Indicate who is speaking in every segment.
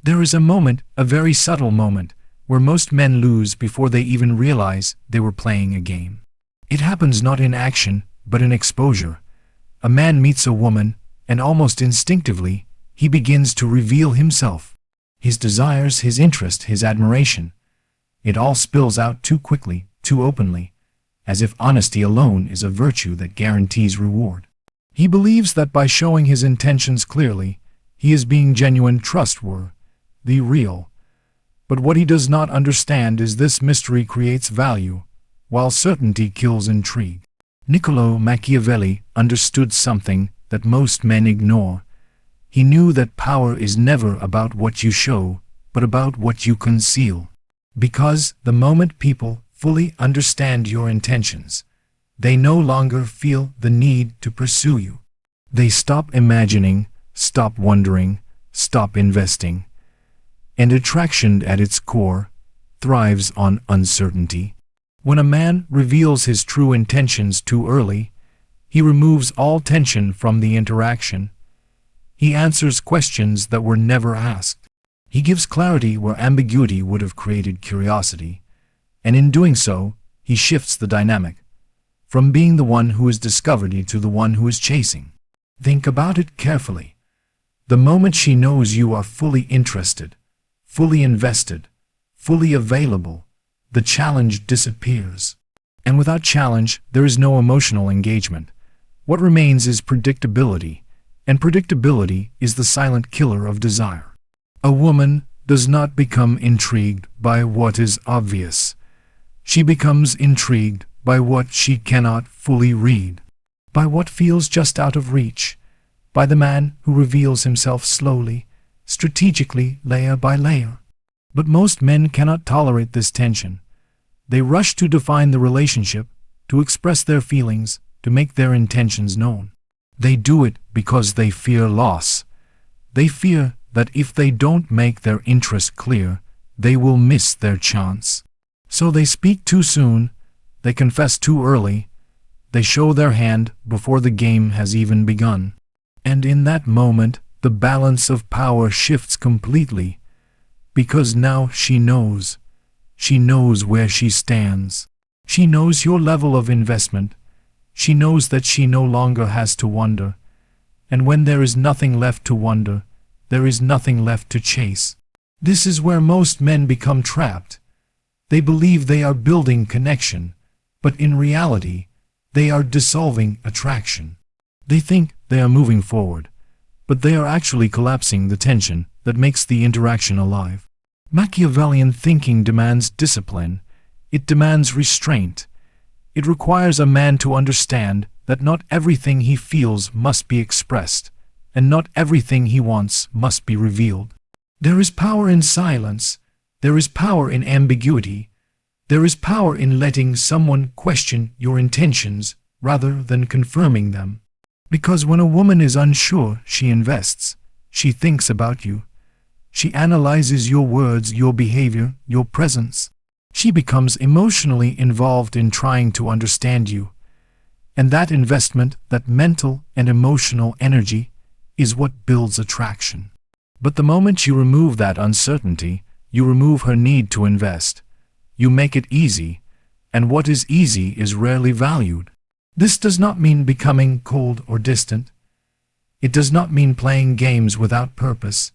Speaker 1: There is a moment, a very subtle moment, where most men lose before they even realize they were playing a game. It happens not in action, but in exposure. A man meets a woman, and almost instinctively, he begins to reveal himself. His desires, his interest, his admiration. It all spills out too quickly, too openly, as if honesty alone is a virtue that guarantees reward. He believes that by showing his intentions clearly, he is being genuine, trustworthy, the real. But what he does not understand is this mystery creates value, while certainty kills intrigue. Niccolò Machiavelli understood something that most men ignore. He knew that power is never about what you show, but about what you conceal. Because the moment people fully understand your intentions, they no longer feel the need to pursue you. They stop imagining, stop wondering, stop investing. And attraction at its core thrives on uncertainty. When a man reveals his true intentions too early, he removes all tension from the interaction. He answers questions that were never asked. He gives clarity where ambiguity would have created curiosity. And in doing so, he shifts the dynamic, from being the one who is discovered to the one who is chasing. Think about it carefully. The moment she knows you are fully interested, fully invested, fully available, the challenge disappears. And without challenge, there is no emotional engagement. What remains is predictability, and predictability is the silent killer of desire. A woman does not become intrigued by what is obvious. She becomes intrigued by what she cannot fully read, by what feels just out of reach, by the man who reveals himself slowly, strategically, layer by layer. But most men cannot tolerate this tension. They rush to define the relationship, to express their feelings, to make their intentions known. They do it because they fear loss. They fear that if they don't make their interest clear, they will miss their chance. So they speak too soon, they confess too early, they show their hand before the game has even begun. And in that moment, the balance of power shifts completely, because now she knows. She knows where she stands. She knows your level of investment. She knows that she no longer has to wonder. And when there is nothing left to wonder, there is nothing left to chase. This is where most men become trapped. They believe they are building connection, but in reality, they are dissolving attraction. They think they are moving forward, but they are actually collapsing the tension that makes the interaction alive. Machiavellian thinking demands discipline. It demands restraint. It requires a man to understand that not everything he feels must be expressed, and not everything he wants must be revealed. There is power in silence. There is power in ambiguity. There is power in letting someone question your intentions rather than confirming them. Because when a woman is unsure, she invests. She thinks about you. She analyzes your words, your behavior, your presence. She becomes emotionally involved in trying to understand you. And that investment, that mental and emotional energy, is what builds attraction. But the moment you remove that uncertainty, you remove her need to invest. You make it easy, and what is easy is rarely valued. This does not mean becoming cold or distant. It does not mean playing games without purpose.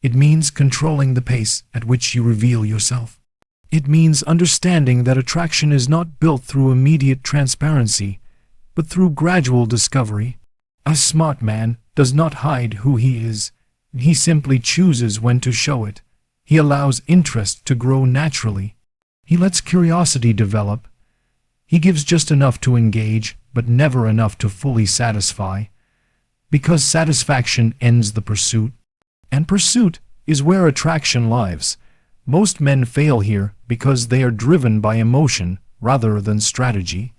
Speaker 1: It means controlling the pace at which you reveal yourself. It means understanding that attraction is not built through immediate transparency, but through gradual discovery. A smart man does not hide who he is. He simply chooses when to show it. He allows interest to grow naturally. He lets curiosity develop. He gives just enough to engage, but never enough to fully satisfy. Because satisfaction ends the pursuit. And pursuit is where attraction lives. Most men fail here because they are driven by emotion rather than strategy.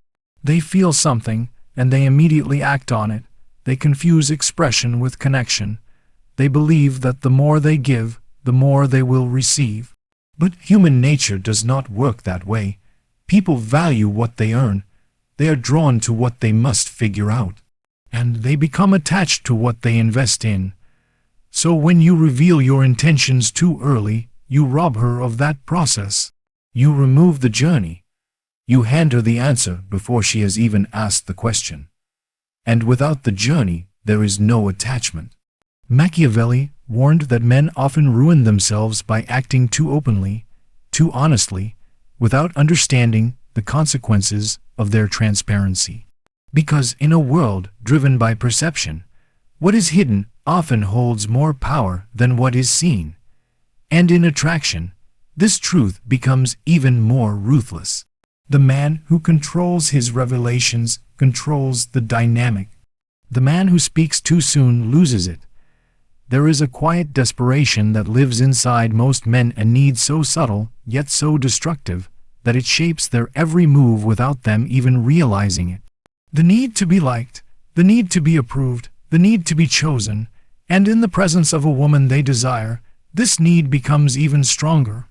Speaker 1: They feel something, and they immediately act on it. They confuse expression with connection. They believe that the more they give, the more they will receive. But human nature does not work that way. People value what they earn. They are drawn to what they must figure out. And they become attached to what they invest in. So when you reveal your intentions too early, you rob her of that process. You remove the journey. You hand her the answer before she has even asked the question. And without the journey, there is no attachment. Machiavelli warned that men often ruin themselves by acting too openly, too honestly, without understanding the consequences of their transparency. Because in a world driven by perception, what is hidden often holds more power than what is seen. And in attraction, this truth becomes even more ruthless. The man who controls his revelations controls the dynamic. The man who speaks too soon loses it. There is a quiet desperation that lives inside most men, a need so subtle, yet so destructive, that it shapes their every move without them even realizing it. The need to be liked, the need to be approved, the need to be chosen, and in the presence of a woman they desire, this need becomes even stronger.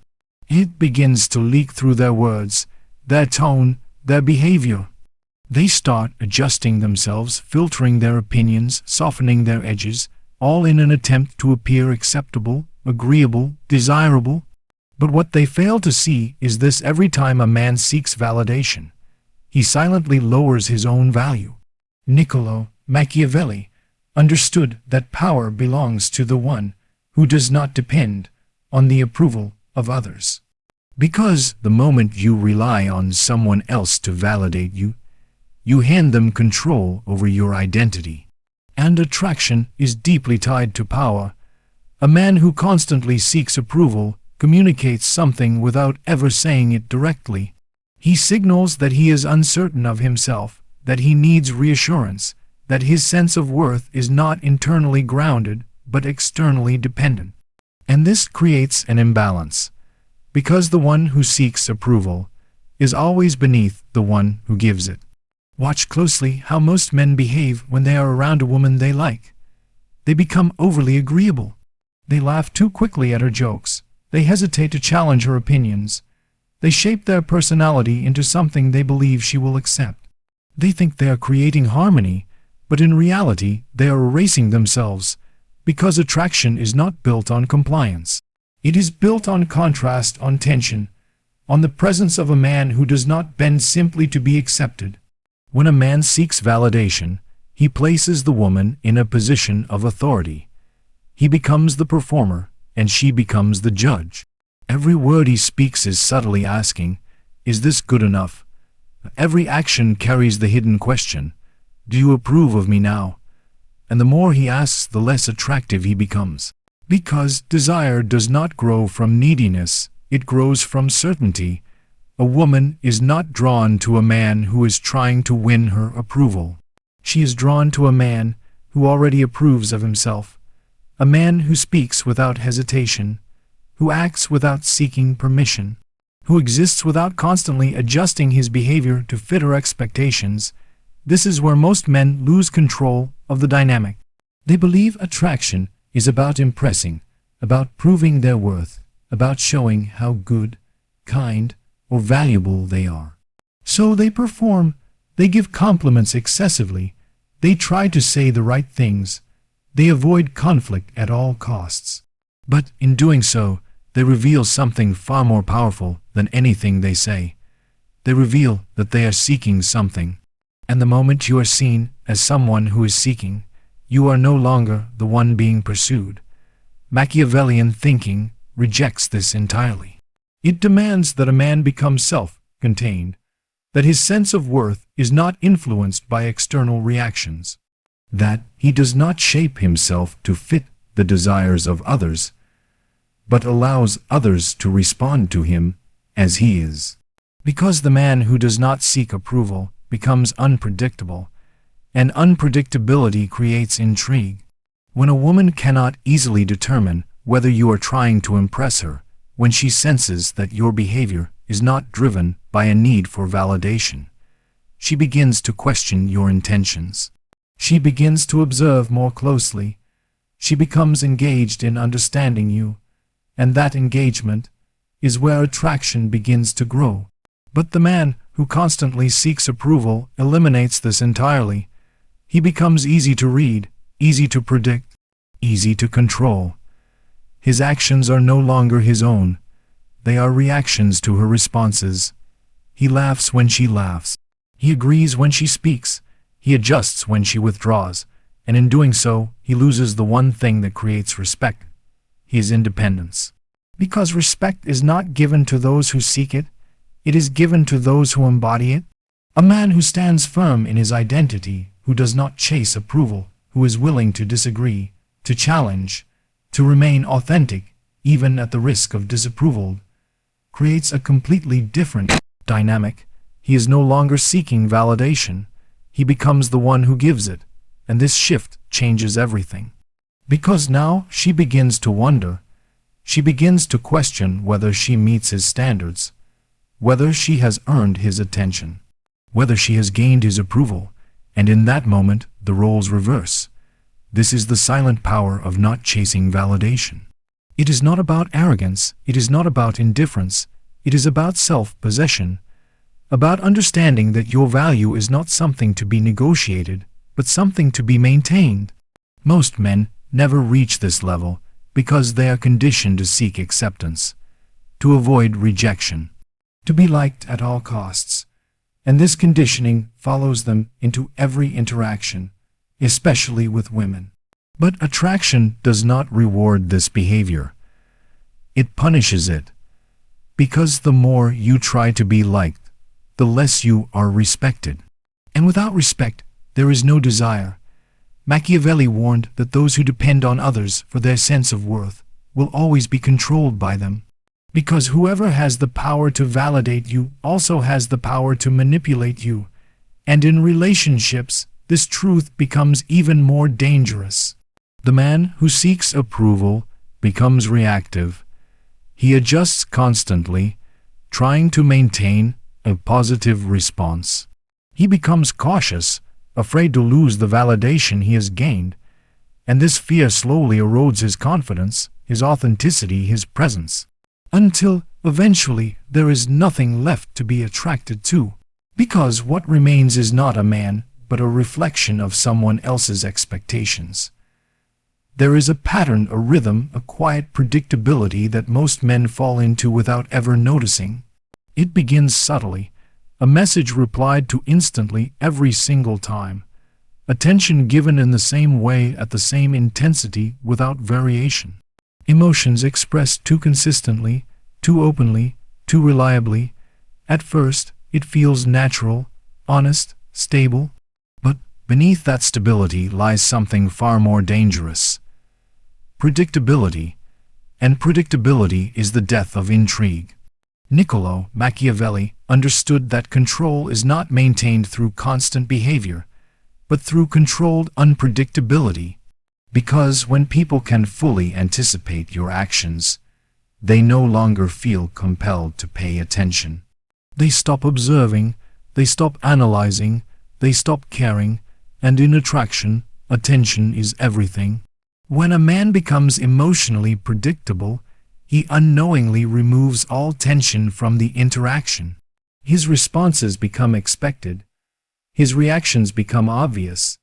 Speaker 1: It begins to leak through their words, their tone, their behavior. They start adjusting themselves, filtering their opinions, softening their edges, all in an attempt to appear acceptable, agreeable, desirable. But what they fail to see is this: every time a man seeks validation, he silently lowers his own value. Niccolò Machiavelli understood that power belongs to the one who does not depend on the approval of others. Because the moment you rely on someone else to validate you, you hand them control over your identity. And attraction is deeply tied to power. A man who constantly seeks approval communicates something without ever saying it directly. He signals that he is uncertain of himself, that he needs reassurance, that his sense of worth is not internally grounded but externally dependent. And this creates an imbalance, because the one who seeks approval is always beneath the one who gives it. Watch closely how most men behave when they are around a woman they like. They become overly agreeable. They laugh too quickly at her jokes. They hesitate to challenge her opinions. They shape their personality into something they believe she will accept. They think they are creating harmony, but in reality they are erasing themselves, because attraction is not built on compliance. It is built on contrast, on tension, on the presence of a man who does not bend simply to be accepted. When a man seeks validation, he places the woman in a position of authority. He becomes the performer, and she becomes the judge. Every word he speaks is subtly asking, "Is this good enough?" Every action carries the hidden question, "Do you approve of me now?" And the more he asks, the less attractive he becomes. Because desire does not grow from neediness, it grows from certainty. A woman is not drawn to a man who is trying to win her approval. She is drawn to a man who already approves of himself, a man who speaks without hesitation, who acts without seeking permission, who exists without constantly adjusting his behavior to fit her expectations. This is where most men lose control of the dynamic. They believe attraction is about impressing, about proving their worth, about showing how good, kind, or valuable they are. So they perform, they give compliments excessively, they try to say the right things, they avoid conflict at all costs. But in doing so, they reveal something far more powerful than anything they say. They reveal that they are seeking something. And the moment you are seen as someone who is seeking, you are no longer the one being pursued. Machiavellian thinking rejects this entirely. It demands that a man become self-contained, that his sense of worth is not influenced by external reactions, that he does not shape himself to fit the desires of others, but allows others to respond to him as he is. Because the man who does not seek approval becomes unpredictable, and unpredictability creates intrigue. When a woman cannot easily determine whether you are trying to impress her, when she senses that your behavior is not driven by a need for validation, she begins to question your intentions. She begins to observe more closely. She becomes engaged in understanding you, and that engagement is where attraction begins to grow. But the man who constantly seeks approval eliminates this entirely. He becomes easy to read, easy to predict, easy to control. His actions are no longer his own. They are reactions to her responses. He laughs when she laughs. He agrees when she speaks. He adjusts when she withdraws. And in doing so, he loses the one thing that creates respect: his independence. Because respect is not given to those who seek it, it is given to those who embody it. A man who stands firm in his identity, who does not chase approval, who is willing to disagree, to challenge, to remain authentic, even at the risk of disapproval, creates a completely different dynamic. He is no longer seeking validation. He becomes the one who gives it, and this shift changes everything. Because now she begins to wonder. She begins to question whether she meets his standards, whether she has earned his attention, whether she has gained his approval, and in that moment the roles reverse. This is the silent power of not chasing validation. It is not about arrogance, it is not about indifference, it is about self-possession, about understanding that your value is not something to be negotiated, but something to be maintained. Most men never reach this level because they are conditioned to seek acceptance, to avoid rejection, to be liked at all costs. And this conditioning follows them into every interaction, especially with women. But attraction does not reward this behavior. It punishes it. Because the more you try to be liked, the less you are respected. And without respect, there is no desire. Machiavelli warned that those who depend on others for their sense of worth will always be controlled by them. Because whoever has the power to validate you also has the power to manipulate you. And in relationships, this truth becomes even more dangerous. The man who seeks approval becomes reactive. He adjusts constantly, trying to maintain a positive response. He becomes cautious, afraid to lose the validation he has gained, and this fear slowly erodes his confidence, his authenticity, his presence, until eventually there is nothing left to be attracted to, because what remains is not a man, but a reflection of someone else's expectations. There is a pattern, a rhythm, a quiet predictability that most men fall into without ever noticing. It begins subtly, a message replied to instantly every single time, attention given in the same way at the same intensity without variation, emotions expressed too consistently, too openly, too reliably. At first, it feels natural, honest, stable, but beneath that stability lies something far more dangerous: predictability. And predictability is the death of intrigue. Niccolò Machiavelli understood that control is not maintained through constant behavior, but through controlled unpredictability. Because when people can fully anticipate your actions, they no longer feel compelled to pay attention. They stop observing, they stop analyzing, they stop caring, and in attraction, attention is everything. When a man becomes emotionally predictable, he unknowingly removes all tension from the interaction. His responses become expected. His reactions become obvious.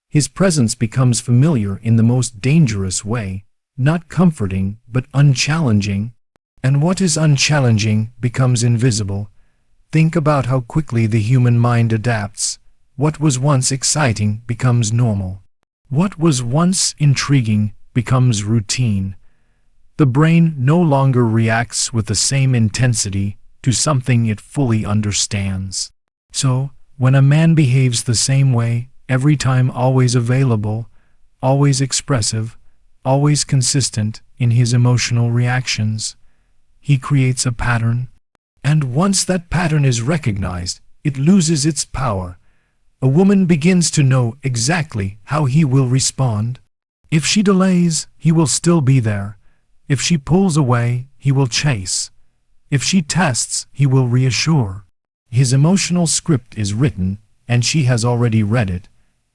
Speaker 1: His presence becomes familiar in the most dangerous way, not comforting but unchallenging. And what is unchallenging becomes invisible. Think about how quickly the human mind adapts. What was once exciting becomes normal. What was once intriguing becomes routine. The brain no longer reacts with the same intensity to something it fully understands. So, when a man behaves the same way, every time, always available, always expressive, always consistent in his emotional reactions, he creates a pattern. And once that pattern is recognized, it loses its power. A woman begins to know exactly how he will respond. If she delays, he will still be there. If she pulls away, he will chase. If she tests, he will reassure. His emotional script is written, and she has already read it.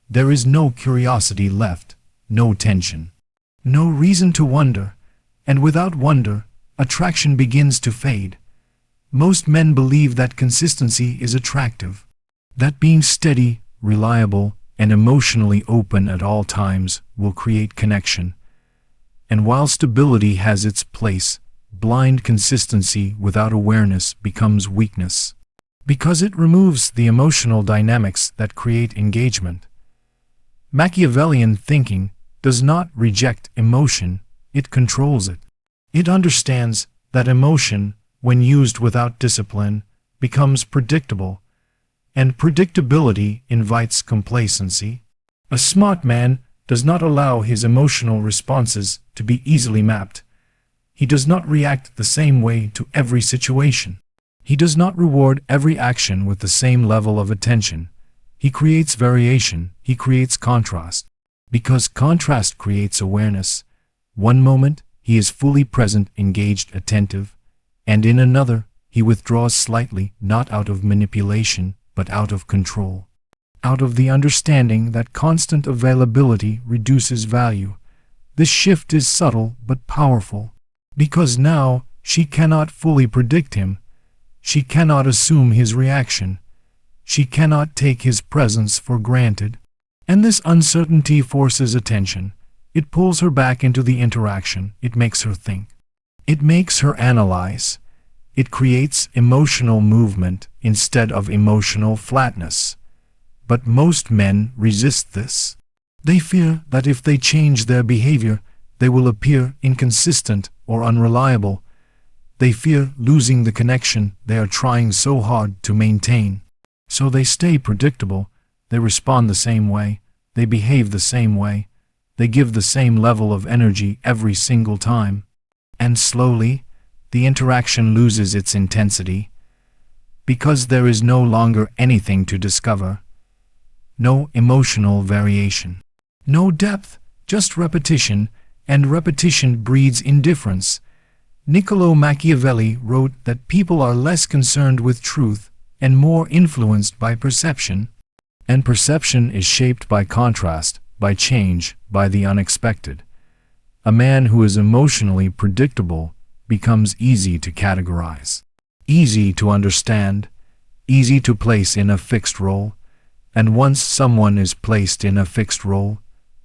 Speaker 1: There is no curiosity left, no tension, no reason to wonder, and without wonder, attraction begins to fade. Most men believe that consistency is attractive, that being steady, reliable, and emotionally open at all times will create connection. And while stability has its place, blind consistency without awareness becomes weakness. Because it removes the emotional dynamics that create engagement. Machiavellian thinking does not reject emotion, it controls it. It understands that emotion, when used without discipline, becomes predictable, and predictability invites complacency. A smart man does not allow his emotional responses to be easily mapped. He does not react the same way to every situation. He does not reward every action with the same level of attention. He creates variation, he creates contrast. Because contrast creates awareness. One moment, he is fully present, engaged, attentive, and in another, he withdraws slightly, not out of manipulation, but out of control. Out of the understanding that constant availability reduces value. This shift is subtle but powerful. Because now, she cannot fully predict him. She cannot assume his reaction. She cannot take his presence for granted. And this uncertainty forces attention. It pulls her back into the interaction. It makes her think. It makes her analyze. It creates emotional movement instead of emotional flatness. But most men resist this. They fear that if they change their behavior, they will appear inconsistent or unreliable. They fear losing the connection they are trying so hard to maintain. So they stay predictable. They respond the same way. They behave the same way. They give the same level of energy every single time. And slowly, the interaction loses its intensity. Because there is no longer anything to discover. No emotional variation. No depth, just repetition, and repetition breeds indifference. Niccolò Machiavelli wrote that people are less concerned with truth and more influenced by perception. And perception is shaped by contrast, by change, by the unexpected. A man who is emotionally predictable becomes easy to categorize, easy to understand, easy to place in a fixed role. And once someone is placed in a fixed role,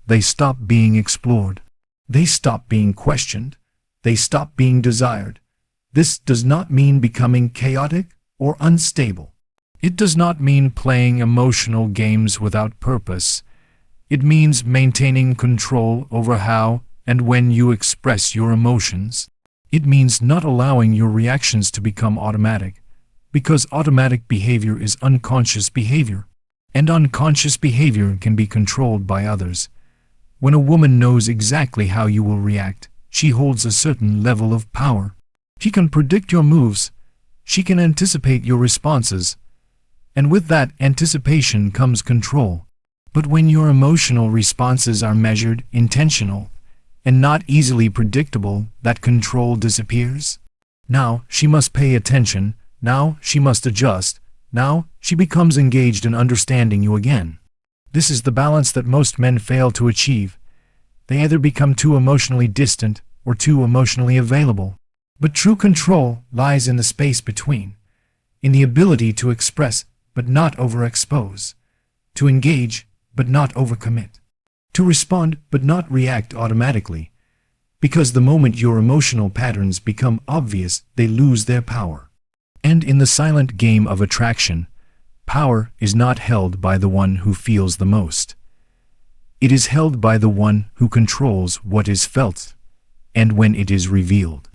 Speaker 1: they stop being explored. They stop being questioned. They stop being desired. This does not mean becoming chaotic or unstable. It does not mean playing emotional games without purpose. It means maintaining control over how and when you express your emotions. It means not allowing your reactions to become automatic, because automatic behavior is unconscious behavior, and unconscious behavior can be controlled by others. When a woman knows exactly how you will react, she holds a certain level of power. She can predict your moves. She can anticipate your responses. And with that anticipation comes control. But when your emotional responses are measured, intentional, and not easily predictable, that control disappears. Now she must pay attention. Now she must adjust. Now she becomes engaged in understanding you again. This is the balance that most men fail to achieve. They either become too emotionally distant or too emotionally available. But true control lies in the space between, in the ability to express but not overexpose, to engage but not overcommit, to respond but not react automatically. Because the moment your emotional patterns become obvious, they lose their power. And in the silent game of attraction, power is not held by the one who feels the most. It is held by the one who controls what is felt, and when it is revealed.